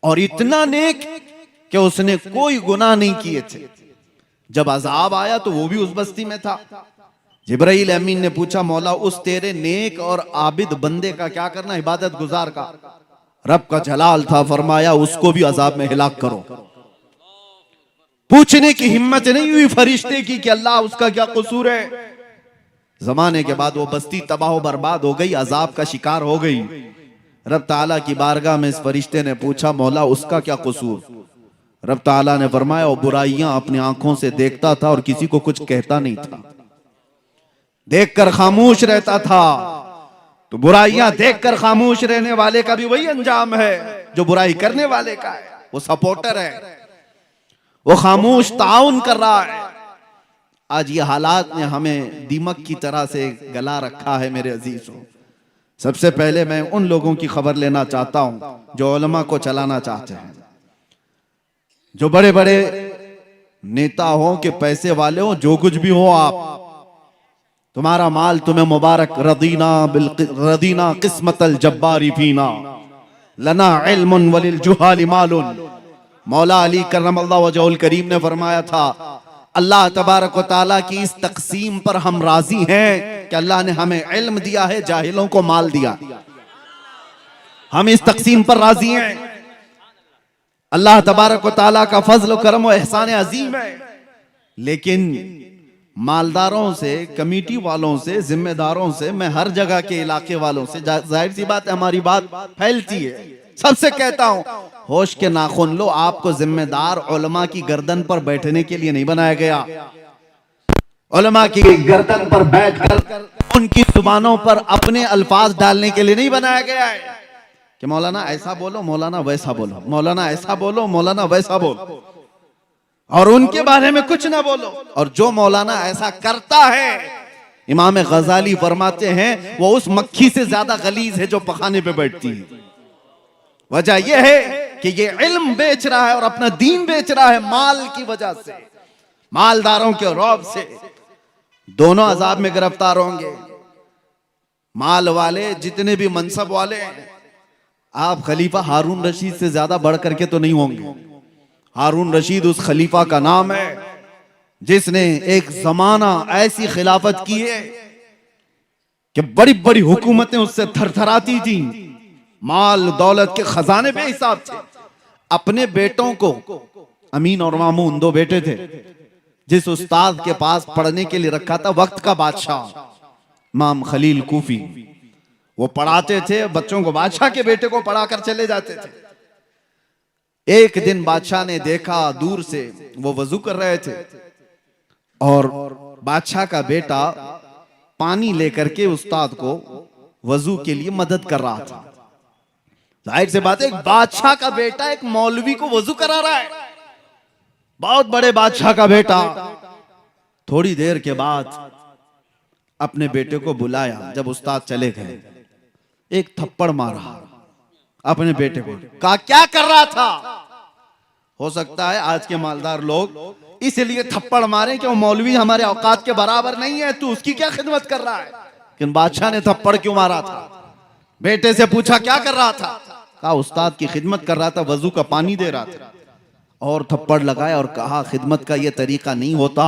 और इतना नेक कि उसने कोई गुनाह नहीं किए थे। जब अजाब आया तो वो भी उस बस्ती में था। जिब्राइल अमीन ने पूछा, मौला उस तेरे नेक और आबिद बंदे का क्या करना, इबादत गुजार का? रब का जलाल था, फरमाया उसको भी अजाब में हिलाक करो। पूछने की हिम्मत नहीं हुई फरिश्ते की कि अल्लाह उसका क्या कसूर है। जमाने के बाद वो बस्ती तबाह बर्बाद हो गई, अजाब का शिकार हो गई। रब ताला की बारगाह में इस फरिश्ते ने पूछा, मौला उसका क्या कसूर? रब ताला ने फरमाया, वो बुराइयां अपनी आंखों से देखता था और किसी को कुछ कहता नहीं था, देखकर खामोश रहता था। तो बुराइयां देखकर खामोश रहने वाले का भी वही अंजाम है जो बुराई करने वाले का है। वो सपोर्टर है, वो खामोश ताउन कर रहा है। आज ये हालात ने हमें दीमक की तरह से गला रखा है। मेरे अजीजों, सबसे पहले मैं उन लोगों की खबर लेना चाहता हूं जो उलमा को चलाना चाहते हैं, जो बड़े बड़े नेता हो कि पैसे वाले हो, जो कुछ भी हो आप, तुम्हारा माल तुम्हें मुबारक। रदीना किस्मतल जब्बारी फीना लना इल्मुन वलिल जुहाली मालुन। मौला अली करमल्लाहु वजहुल करीम ने फरमाया था, अल्लाह तबारक व तआला की इस तकसीम पर हम राजी हैं कि अल्लाह ने हमें इल्म दिया है, जाहिलों को माल दिया। हम इस तकसीम पर राजी हैं। अल्लाह तबारक व तआला का फजल करम व एहसान अजीम है। लेकिन मालदारों से, कमेटी वालों से, जिम्मेदारों से, मैं हर जगह के इलाके वालों से, जाहिर सी बात है हमारी बात फैलती है, सबसे कहता हूं, होश के नाखून लो। आपको जिम्मेदार उलमा की गर्दन पर बैठने के लिए नहीं बनाया गया। उलमा की गर्दन पर बैठकर उनकी जुबानों पर अपने अल्फाज डालने के लिए नहीं बनाया गया है कि मौलाना ऐसा बोलो, मौलाना वैसा बोलो, मौलाना ऐसा बोलो, मौलाना वैसा बोलो, और उनके बारे में कुछ ना बोलो। और जो मौलाना ऐसा करता है, इमाम गजाली फरमाते हैं, वो उस मक्खी से ज्यादा गलीज है जो पखाने पे बैठती है। वजह यह है कि ये इल्म बेच रहा है और अपना दीन बेच रहा है माल की वजह से, मालदारों के रौब से। दोनों अजाब में गिरफ्तार होंगे। माल वाले, जितने भी मनसब वाले, आप खलीफा हारून रशीद से ज्यादा बढ़ करके तो नहीं होंगे। हारून रशीद उस खलीफा का नाम है जिसने एक जमाना ऐसी खिलाफत की है कि बड़ी बड़ी हुकूमतें उससे थरथराती थी। माल दौलत के खजाने बेहिसाब थे। अपने बेटों को, अमीन और मामून दो बेटे थे, जिस उस्ताद के पास पढ़ने के लिए रखा था, वक्त का बादशाह इमाम खलील कूफी, वो पढ़ाते थे बच्चों को, बादशाह के बेटे को पढ़ाकर चले जाते थे। एक दिन बादशाह ने देखा दूर से, वो वजू कर रहे थे और बादशाह का बेटा पानी लेकर के उस्ताद को वजू के लिए मदद कर रहा था। जाहिर से बात है, एक बादशाह का बेटा एक मौलवी को वजू करा रहा है, बहुत बड़े बादशाह का बेटा। थोड़ी देर के बाद अपने बेटे को बुलाया। जब उस्ताद चले गए, एक थप्पड़ मारा अपने बेटे को। कहा, क्या कर रहा था? हो सकता है आज के मालदार लोग इसलिए थप्पड़ मारे कि वो मौलवी हमारे औकात के बराबर नहीं है, तू उसकी क्या खिदमत कर रहा है। लेकिन बादशाह ने थप्पड़ क्यों मारा था? बेटे से पूछा, क्या कर रहा था? कहा, उस्ताद की खिदमत कर रहा था, वजू का पानी दे रहा था। और थप्पड़ लगाया और कहा, खिदमत का यह तरीका नहीं होता।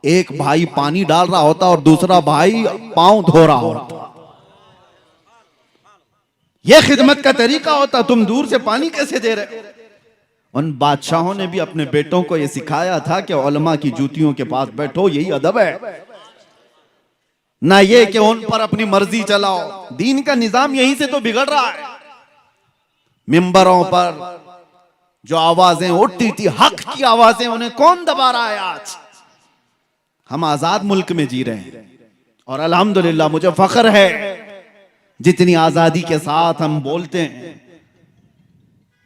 एक भाई पानी डाल रहा होता और दूसरा भाई पांव धो रहा होता, यह खिदमत का तरीका होता। तुम दूर से पानी कैसे दे रहे हो? उन बादशाहों ने भी अपने बेटों को यह सिखाया था कि उलमा की जूतियों के पास बैठो, यही अदब है, ना ये कि उन पर अपनी मर्जी चलाओ। दीन का निजाम यहीं से तो बिगड़ रहा है। मिंबरों पर जो आवाजें उठती थी, हक की आवाजें, उन्हें कौन दबा रहा है? आज हम आजाद मुल्क में जी रहे हैं और अल्हम्दुलिल्लाह मुझे फख्र है जितनी आजादी के साथ हम बोलते हैं।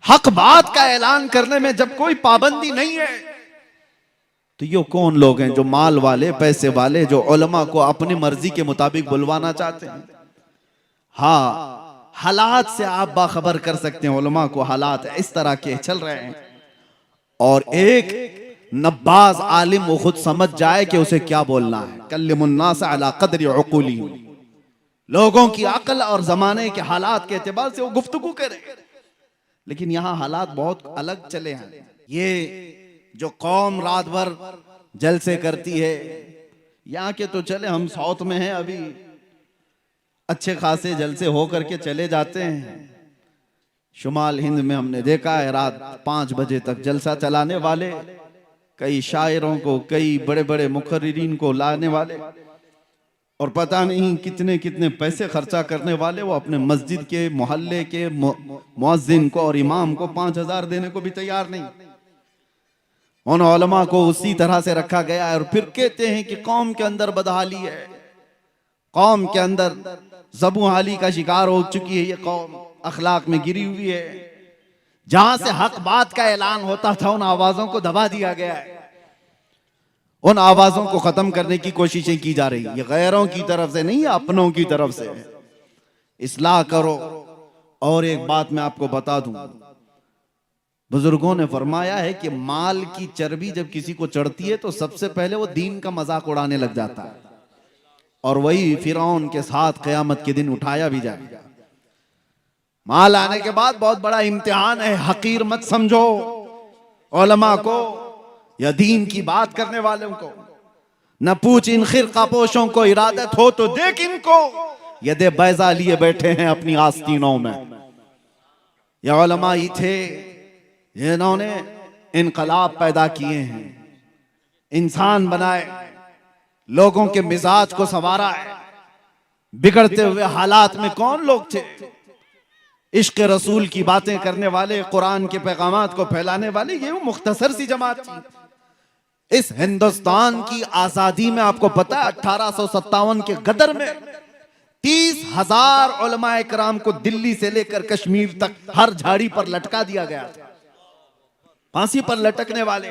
हक बात का ऐलान करने में जब कोई पाबंदी नहीं है, तो ये कौन लोग हैं जो माल वाले, पैसे वाले, जो उलमा को अपनी मर्जी के मुताबिक बुलवाना चाहते हैं? हाँ, हालात से आप बाखबर कर सकते हैं उलमा को, हालात इस तरह के चल रहे हैं। और एक नब्बाज आलिम वो खुद समझ जाए कि उसे क्या बोलना है। कल्लिमुन्नास अला क़द्रि उक़ूली, लोगों की अक्ल और जमाने के हालात के एतबार से वो गुफ्तगू करे। लेकिन यहाँ हालात बहुत अलग चले हैं। ये जो कौम रात भर जलसे करती है, यहाँ के तो चले, हम साउथ में हैं, अभी अच्छे खासे जलसे हो करके चले जाते हैं। शुमाल हिंद में हमने देखा है रात 5 बजे तक जलसा चलाने वाले, कई शायरों को, कई बड़े बड़े मुकर्रिरीन को लाने वाले, और पता नहीं कितने कितने पैसे खर्चा करने वाले, वो अपने मस्जिद के मोहल्ले के मुअज्जिन को और इमाम को 5,000 देने को भी तैयार नहीं। उन उलमा को उसी तरह से रखा गया है। और फिर कहते हैं कि कौम के अंदर बदहाली है, कौम के अंदर ज़बूहाली का शिकार हो चुकी है, ये कौम अखलाक में गिरी हुई है। जहां से हक बात का ऐलान होता था उन आवाजों को दबा दिया गया है, उन आवाजों को खत्म करने की कोशिशें की जा रही है। ये गैरों की तरफ से नहीं, अपनों की तरफ से। इस्लाह करो। और एक बात मैं आपको बता दूं, बुजुर्गों ने फरमाया है कि माल की चर्बी जब किसी को चढ़ती है तो सबसे पहले वो दीन का मजाक उड़ाने लग जाता है, और वही फिरौन के साथ क़यामत के दिन उठाया भी जाएगा। माल आने के बाद बहुत बड़ा इम्तिहान है। हकीर मत समझो उलमा को या दीन की बात करने वालों को। न पूछ इन खिरका पोशों को, इरादत हो तो देख इनको, यदे बैजा लिए बैठे हैं अपनी आस्तीनों में। ये उलमा ही थे जिन्होंने इनकलाब पैदा किए हैं, इंसान बनाए, लोगों के मिजाज को संवारा है। बिगड़ते हुए हालात में कौन लोग थे? इश्क रसूल की बातें करने वाले, कुरान के पैगामात को फैलाने वाले, ये वो मुख्तसर सी जमात थी। इस हिंदुस्तान की आजादी में आपको पता है 1857 के गदर में 30,000 उलमाए कराम को दिल्ली से लेकर कश्मीर तक हर झाड़ी पर लटका दिया गया था। फांसी पर लटकने वाले,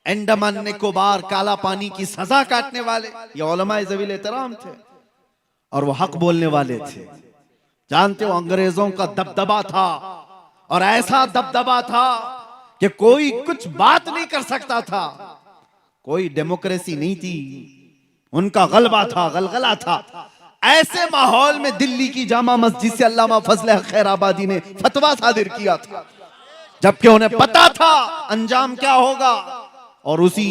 अंडमान निकोबार काला पानी की सजा काटने वाले, ये उलमाए ज़वील एहतराम थे, और वो हक बोलने वाले थे। जानते हो अंग्रेजों का दबदबा था, और ऐसा दबदबा था कि कोई कुछ बात नहीं कर सकता था। कोई डेमोक्रेसी नहीं थी, उनका गलबा था, गलगला था। ऐसे माहौल में दिल्ली की जामा मस्जिद से अल्लामा फजल हक खैराबादी ने फतवा सादिर किया था, जबकि उन्हें पता था अंजाम क्या होगा। और उसी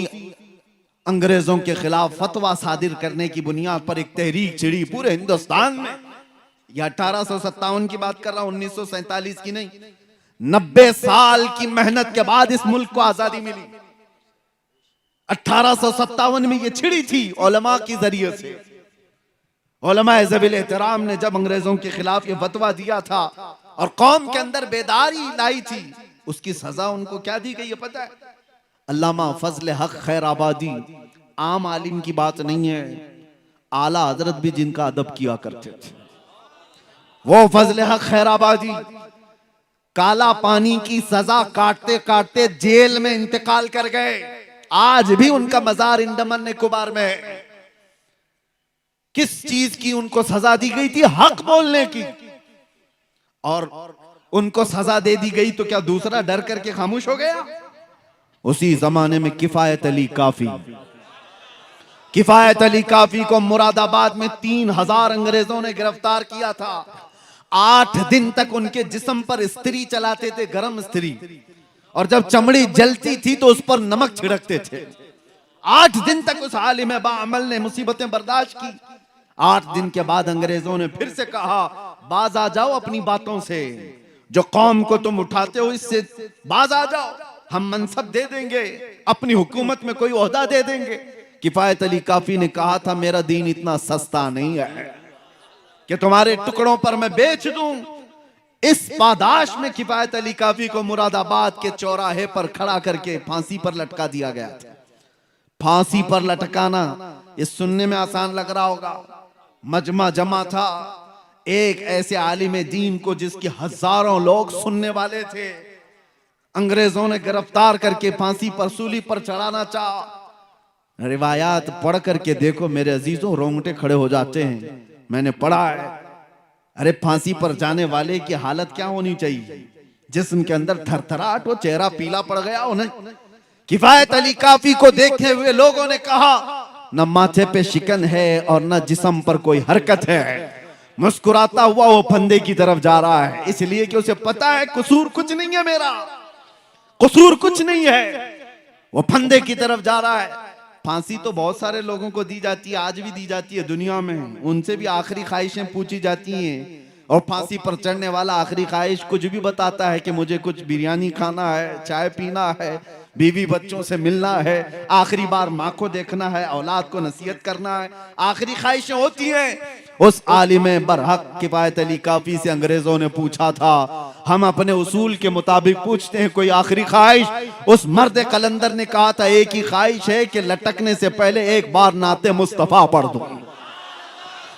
अंग्रेजों के खिलाफ फतवा सादिर करने की बुनियाद पर एक तहरीक छिड़ी पूरे हिंदुस्तान में। यह 1857 की बात कर रहा हूं, 1947 की नहीं। 90 साल की मेहनत के बाद इस मुल्क को आजादी मिली। 1857 में यह छिड़ी थी उलमा के जरिए से। उलमाए ज़वील एहतराम ने जब अंग्रेजों के खिलाफ ये फतवा दिया था और कौम के अंदर बेदारी लाई थी, उसकी सजा उनको क्या दी गई है पता है? अल्लामा फजल हक खैराबादी आम आलिम की बात नहीं है, आला हजरत भी जिनका अदब किया करते थे, वो फजल हक खैराबादी काला पानी की सजा काटते काटते जेल में इंतकाल कर गए। आज भी उनका मजार अंडमान निकोबार में है। किस चीज की उनको सजा दी गई थी? हक बोलने की। और उनको सजा दे दी गई तो क्या दूसरा डर करके खामोश हो गया? उसी जमाने में किफायत अली काफी, किफायत अली काफी को मुरादाबाद में 3,000 अंग्रेजों ने गिरफ्तार किया था। 8 दिन तक उनके जिस्म पर स्त्री चलाते थे, गरम स्त्री, और जब चमड़ी जलती थी तो उस पर नमक छिड़कते थे। 8 दिन तक उस आलिम बाअमल ने मुसीबतें बर्दाश्त की। 8 दिन के बाद अंग्रेजों ने फिर से कहा, बाज आ जाओ अपनी बातों से, जो कौम को तुम उठाते हो इससे बाज आ जाओ, हम मनसब दे देंगे, अपनी हुकूमत में कोई ओहदा दे देंगे। किफायत अली काफी ने कहा था, मेरा दीन इतना सस्ता नहीं है कि तुम्हारे टुकड़ों पर मैं बेच दूं। इस पादाश में किफायत अली काफी को मुरादाबाद के चौराहे पर खड़ा करके फांसी पर लटका दिया गया था। फांसी पर लटकाना ये सुनने में आसान लग रहा होगा, मजमा जमा था एक ऐसे आलिम दीन को जिसके हजारों लोग सुनने वाले थे। अंग्रेजों ने गिरफ्तार करके फांसी पर, सूली पर चढ़ाना चाहा। रिवायात पढ़ करके देखो मेरे अजीजों, रोंगटे खड़े हो जाते हैं। मैंने पढ़ा है, अरे फांसी पर जाने वाले की हालत क्या होनी चाहिए? जिस्म के अंदर थरथराहट हो, चेहरा पीला पड़ गया उन्हें। किफायत अली काफी को देखते हुए लोगों ने कहा, न माथे पे शिकन है और न जिस्म पर कोई हरकत है, मुस्कुराता हुआ वो फंदे की तरफ जा रहा है, इसलिए कि उसे पता है कसूर कुछ नहीं है मेरा, कसूर कुछ नहीं है। वो फंदे की तरफ जा रहा है। फांसी तो बहुत सारे लोगों को दी जाती है, आज भी दी जाती है दुनिया में, उनसे भी आखिरी ख्वाहिशें पूछी जाती हैं। और फांसी पर चढ़ने वाला आखिरी ख्वाहिश कुछ भी बताता है कि मुझे कुछ बिरयानी खाना है, चाय पीना है, बीवी बच्चों से मिलना है, आखिरी बार माँ को देखना है, औलाद को नसीहत करना है, आखिरी ख्वाहिशें होती हैं। उस आलिम बरहक किफायत अली काफी से अंग्रेजों ने पूछा था, हम अपने उसूल के मुताबिक पूछते हैं कोई आखिरी ख्वाहिश? उस मर्द कलंदर ने कहा था एक ही ख्वाहिश है कि लटकने से पहले एक बार नाते मुस्तफा पढ़ दूं।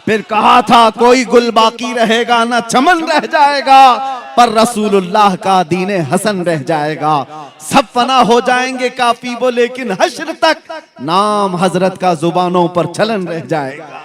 फिर कहा था कोई गुल बाकी रहेगा ना चमन रह जाएगा, पर रसूलुल्लाह का दीने हसन रह जाएगा। सब फना हो जाएंगे काफी वो, लेकिन हश्र तक नाम हजरत का जुबानों पर चलन रह जाएगा।